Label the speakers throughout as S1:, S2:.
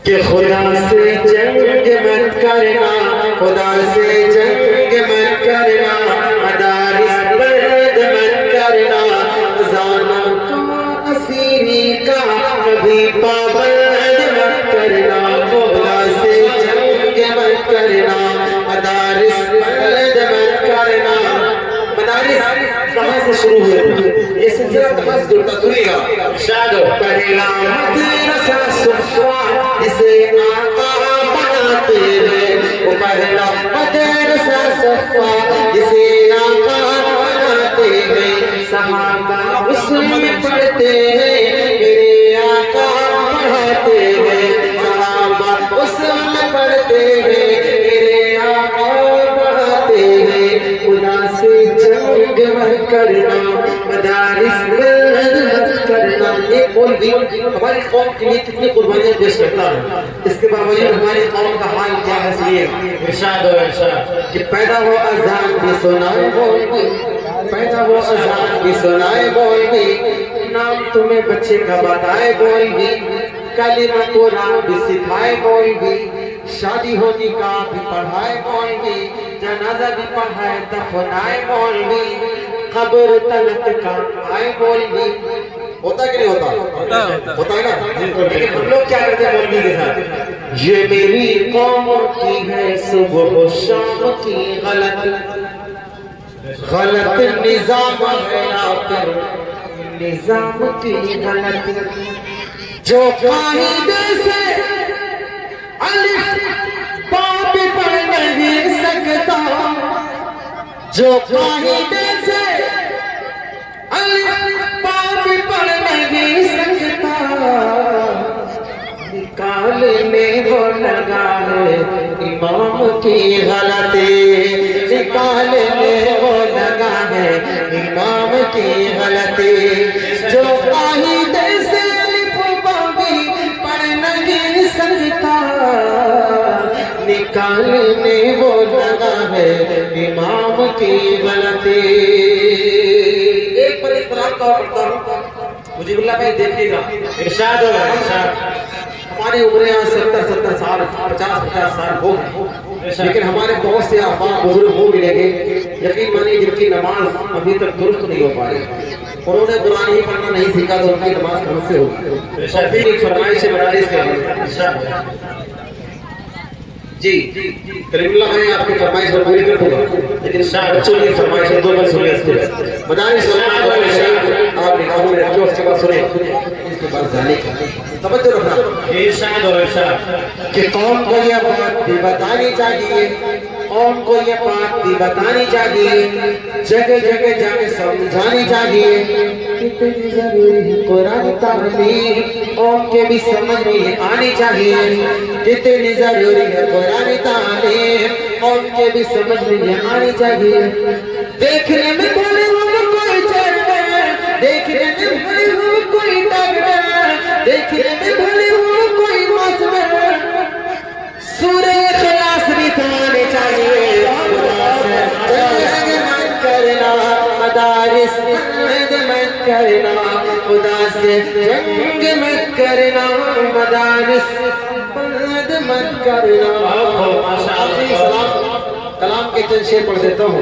S1: کہ خدا سے جنگ مت کرنا، خدا سے جنگ مت کرنا، مدارس بند مت کرنا، اذانوں کا اسیری کا کبھی پابند مت کرنا، خدا سے جنگ مت کرنا، مدارس بند مت کرنا۔ مدارس کہاں سے شروع ہوئے؟ یہ سلسلہ کہاں سے جڑتا؟ سنیے گا، شاید پہلا مدرسہ صفا جسے آقا بناتے ہیں، وہ پہلا مدرسہ صفا جسے آقا بناتے ہیں، صحابہ اس میں پڑھتے ہیں، میرے آقا پڑھاتے ہیں، صحابہ اس میں پڑھتے ہیں، میرے آقا پڑھاتے ہیں۔ خدا سے جنگ مت کرنا، مدارس بند مت کرنا۔ یہ مولوی ہماری قوم کے لیے کتنی قربانیاں پیش کرتا ہے، اس کے باوجود ہماری قوم کا حال کیا ہے؟ سنیے ارشاد و ارشاد کہ پیدا ہو اذان بھی سنائے مولوی، پیدا ہو اذان بھی سنائے مولوی، نام تمہیں بچے کا بتائے مولوی، کلمہ قرآن بھی سکھائے مولوی، شادی ہو نکاح بھی پڑھائے مولوی، جنازہ بھی پڑھائے دفنائے مولوی، قبر تلک کا آئے مولوی۔ ہوتا کہ نہیں ہوتا؟ ہوتا ہے نا؟ لیکن ہم لوگ کیا کرتے ہیں مولوی کے ساتھ؟ یہ میری قوم کی ہے صبح و شام کی غلط نظام ہے، یا پھر نظام کی غلط، جو قاعدے سے الف با بھی پڑھ نہیں سکتا، جو قاعدے سے الف با بھی پڑھ نہیں سکتا، نکالنے وہ لگا ہے امام کی غلطی، نکالنے وہ لگا ہے امام کی غلطی، جو قاعدے سے الف با بھی پڑھ نہیں سکتا، نکالنے وہ لگا ہے امام کی غلطی۔ ایک پر اختلاف کا پڑھتا ہوں، مجھے اللہ بھائی دیکھیے گا، ارشاد ہوگا ارشاد۔ ہماری عمریں 70 سال 50 سال ہو گئے، لیکن ہمارے بہت سے آبا بزرگ وہ ملیں گے یقین مانی جن کی نماز ابھی تک درست نہیں ہو پا رہی، انہوں نے قرآن ہی پڑھنا نہیں سیکھا تو ان کی نماز کہاں سے ہوگی؟ شفیع ایک فرمائش ہے مدارس کے جی کریم اللہ بھائی آپ کی فرمائش پر پوری کر دوں گا، لیکن بچوں کی فرمائش ہے، دو بار سنیں اس کے مدارس آپ نکاحوں میں رکھو، اس کے بعد سنیں، اس کے بعد جانے کا توجہ رکھنا۔ ارشاد اور ارشاد کہ قوم کو یہ بات بھی بتانی چاہیے، قوم کو یہ بات بھی بتانی چاہیے، جگہ جگہ جا کے سمجھانی چاہیے، کتنی ضروری ہے قرآن تعلیم، قوم کے بھی سمجھ میں آنی چاہیے، کتنی ضروری ہے قرآن تعلیم، قوم کے بھی سمجھ میں آنی چاہیے۔ دیکھنے میں بھلے ہم کوئی چڑھے، دیکھنے میں بھلے ہم کوئی ڈگڑے، دیکھنے میں بھلے ہم کوئی مسئلہ، سورہ اخلاص بھی تو آنے چاہیے۔ خدا سے جنگ مت کرنا، مدارس بند مت کرنا، خدا سے جنگ مت کرنا، مدارس بند مت کرنا۔ کلام کے چند شعر پڑھ دیتا ہوں۔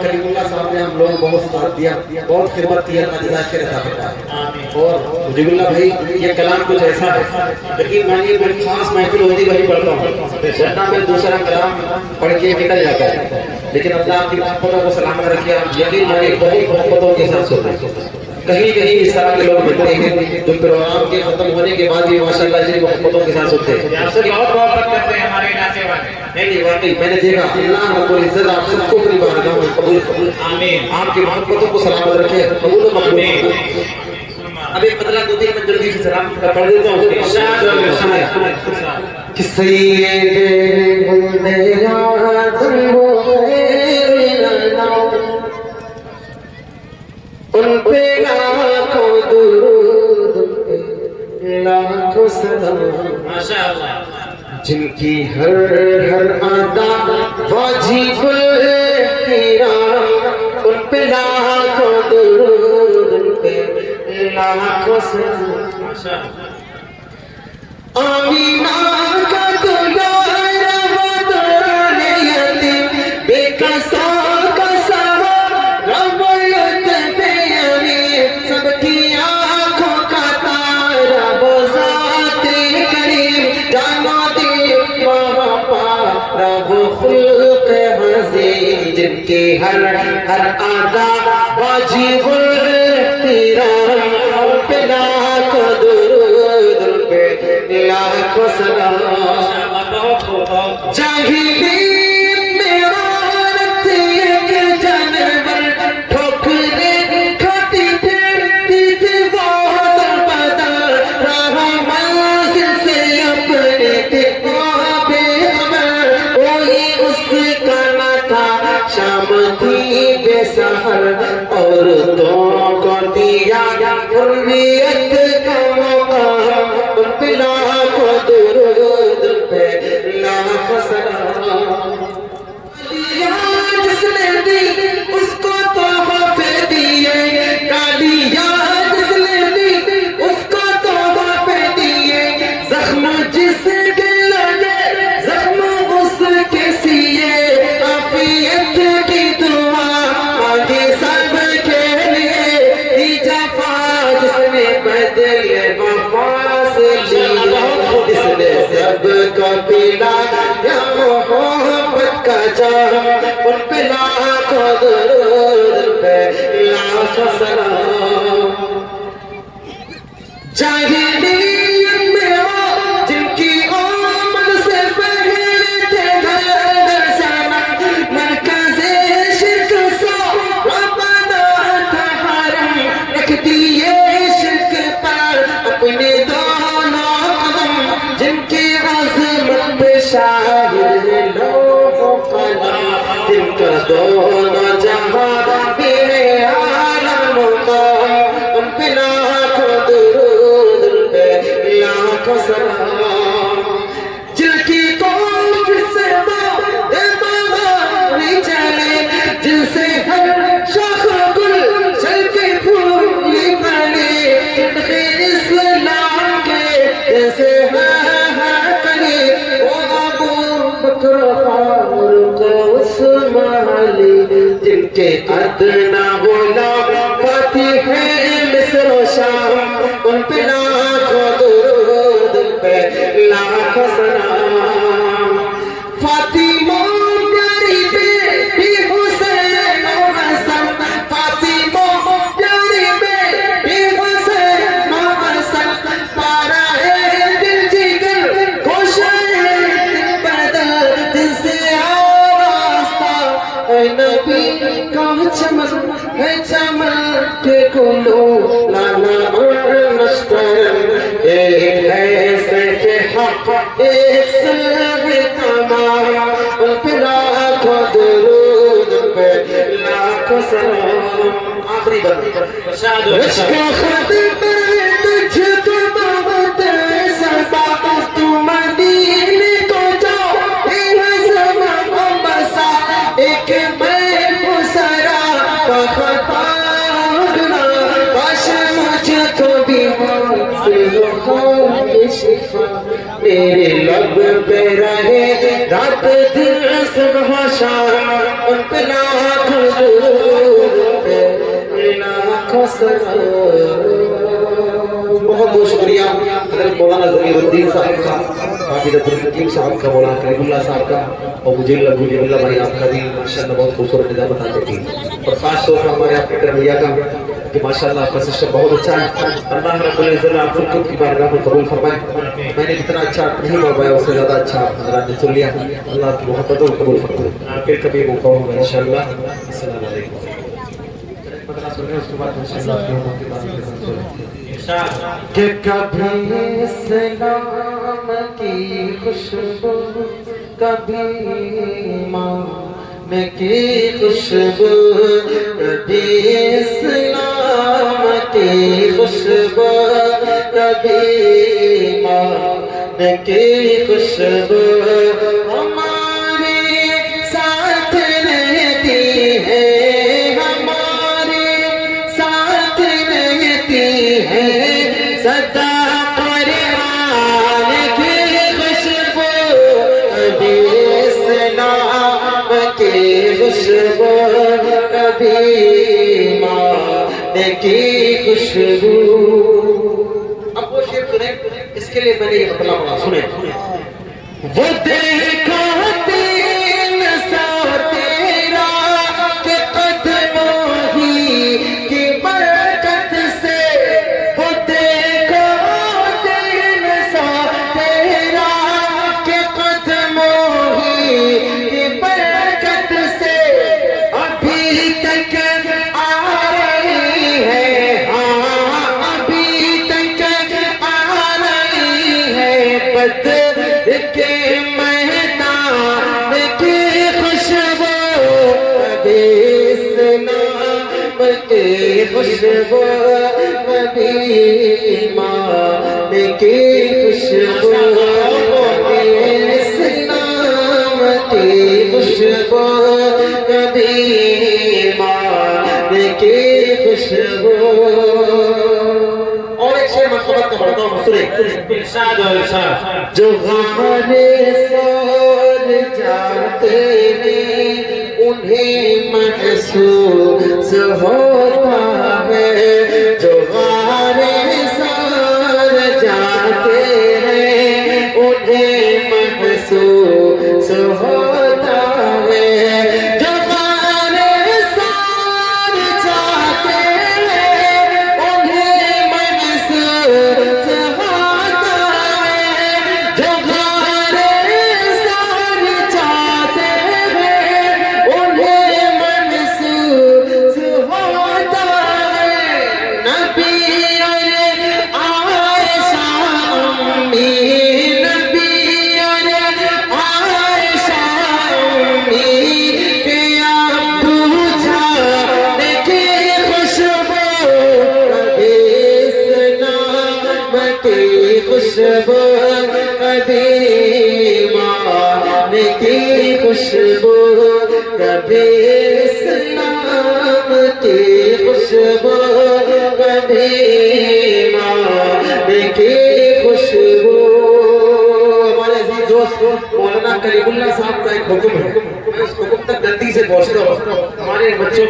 S1: کریم اللہ صاحب نے ہم لوگ بہت ساتھ دیا، بہت خدمت کی، اللہ جزائے خیر عطا فرمائے۔ اور مجیب اللہ بھائی یہ کلام کچھ ایسا ہے، یقین مانیے میں خاص محفل ہوتی وہی پڑھتا ہوں، ورنہ میں دوسرا کلام پڑھ کے نکل جاتا ہے، لیکن اللہ آپ کی محبتوں کو سلامت رکھے۔ آپ یقین مانیے بہت محبتوں کے ساتھ سنتے ہیں، کہیں کہیں اس طرح کے لوگ ملتے ہیں جو پروگرام کے ختم ہونے کے بعد بھی ماشاءاللہ جن محبتوں کے ساتھ سنتے ہیں۔
S2: آپ سے بہت محبت کرتے ہیں ہمارے علاقے والے۔
S1: نہیں واقعی میں نے دیکھا، اللہ رب العزت آپ سب کو اپنی بارگاہ میں قبول کرے،
S2: آمین،
S1: آپ کی محبتوں کو سلامت رکھے، قبول و مقبول کرے۔ اب ایک بدلہ دو تین میں جلدی سے سلام پڑھ دیتا ہوں،
S2: ارشاد و ارشاد
S1: کہ سید بندیات وہ خیر اللہ، ان پہ لاکھوں درود، لاکھوں سلام،
S2: ماشاءاللہ،
S1: جن کی ہر ادا واجب الاحترام، ان پہ لاکھوں درود، ان پہ لاکھوں سلام۔
S2: ماشاءاللہ،
S1: آمین کی ہر ادا واجب احترام پہ لاکھوں درود پہ لاکھوں سلام جاہلیت میں عورت ایک جانور ٹھوکرے کھاتی پھرتی تھی بہت بدل راہ منزل سے اپنے تھے بے خبر کوئی اس کا نہ تھا شام تھی بے سحر عورتوں کو دیا حریت کا موقع ان پہ لاکھوں درود پہ لاکھوں سلام جس نے دی اس کو تحفے دیے گالیاں جس نے دی اس کو تحفے دیے زخم جس کے لگے زخم اس کے سیے عافیت کی دعا مانگی سب کے لیے دی جفا جس نے بدلے وفا سے لی جس نے سب کو پلایا محبت کا جام ان پہ لاکھوں درود پہ لاکھوں سلام جاہلیت میں ہو جن کی آمد سے پہلے تھے گھر سانا مرکز شرک سو بنا تھا حرم رکھ دیے شرک پر اپنے دونوں قدم جن کی عظمت پہ شاہد ہے لوح و قلم جن کا دونوں جہاں بے عالم مقام ان پہ لاکھوں درود پہ لاکھوں سلام جن کی کوف سے بغاری چلے جن سے ہر شاخ گل چل کے پھولی بنے جن کے اسلام کے جیسے کرے وہ ابو بکر فاروق عثمان علی جن کے ادنا غلام فاتح مصر و شام ان پہ لاکھوں درود پہ لاکھوں سلام فاطمہ پیاری بیٹی حسین و حسن فاطمہ پیاری بیٹی حسین و حسن پارا ہے دل جگر کوشش دل بدل دل سے آراستہ اے نبی کا چمن ہے چمن کے کلو لانا اور نشتر ایک ہے سیف حق ایک سر تمام ان پہ لاکھوں درود پہ لاکھوں سلام آخری بات عشق خود پر تجھ کو بہت سبا تو مدینے کو جاؤ زمان بسا ایک میں پسرا بخطارنا کاش مجھ کو بھی حاصل ہو شفا میرے لب پہ رہے رات دن صبح شام ان پہ لاکھوں درود پہ لاکھوں سلام بہت بہت شکریہ حضرت مولانا ضمیر الدین صاحب کا حافظ عبدالحکیم صاحب کا مولانا کریم اللہ صاحب کا اور مجھے اللہ بھائی آپ کا بھی ماشاءاللہ بہت خوبصورت نظام بتاتے تھے اور خاص طور پر ہمارے آپ کے تربیہ کا کہ ماشاءاللہ آپ کا سسٹم بہت اچھا ہے اللہ رب العزت آپ کو کی بارگاہ میں قبول فرمائے میں نے جتنا اچھا نہیں بابایا اس سے زیادہ اچھا حضرات نے سن لیا اللہ کی محبت کو قبول فرمائے پھر کبھی موقع ہوگا انشاءاللہ السلام علیکم اس کے بعد انشاءاللہ کہ کبھی اسلام کی خوشبو کبھی ایمان کی خوشبو کبھی اسلام کی خوشبو کبھی ایمان کی خوشبو ہمارے ساتھ رہتی ہے ہمارے ساتھ رہتی ہے سدا قرآن کی خوشبو کبھی اسلام کی خوشبو کبھی ایمان کی خوشبو اب وہ شعر سنیں اس کے لیے میں نے یہ مطلب پڑھا سنیں وہ دیکھا تین سو تیرا کے میدان کی خوشبو کبھی اس نام کی خوشبو کبھی ایمان کی خوشبو کبھی اس نام کی خوشبو کبھی ایمان کی خوشبو. اور ایک شعر مرتبت کا پڑھتا ہوں سنیں.
S2: ارشاد و ارشاد.
S1: جو غارے سور جاتے ہیں انہیں محسوس ہوتا ہے. جو غارے سور جاتے ہیں انہیں محسوس ہوتا ہے. جو غارے سور جاتے ہیں انہیں محسوس ہوتا ہے. جو غارے سور جاتے ہیں انہیں محسوس ہوتا ہے. نبی اور عائشہ امی، نبی اور عائشہ امی کے ابو جان کی خوشبو کبھی اس نام کی خوشبو کبھی ایمان کی خوشبو کبھی اس نام کی خوشبو کبھی ایمان کی خوشبو. ہمارے عزیز دوست مولانا کریم اللہ صاحب کا ایک حکم ہے، میں اس حکم تک جلدی سے پہنچتا ہوں. ہمارے بچوں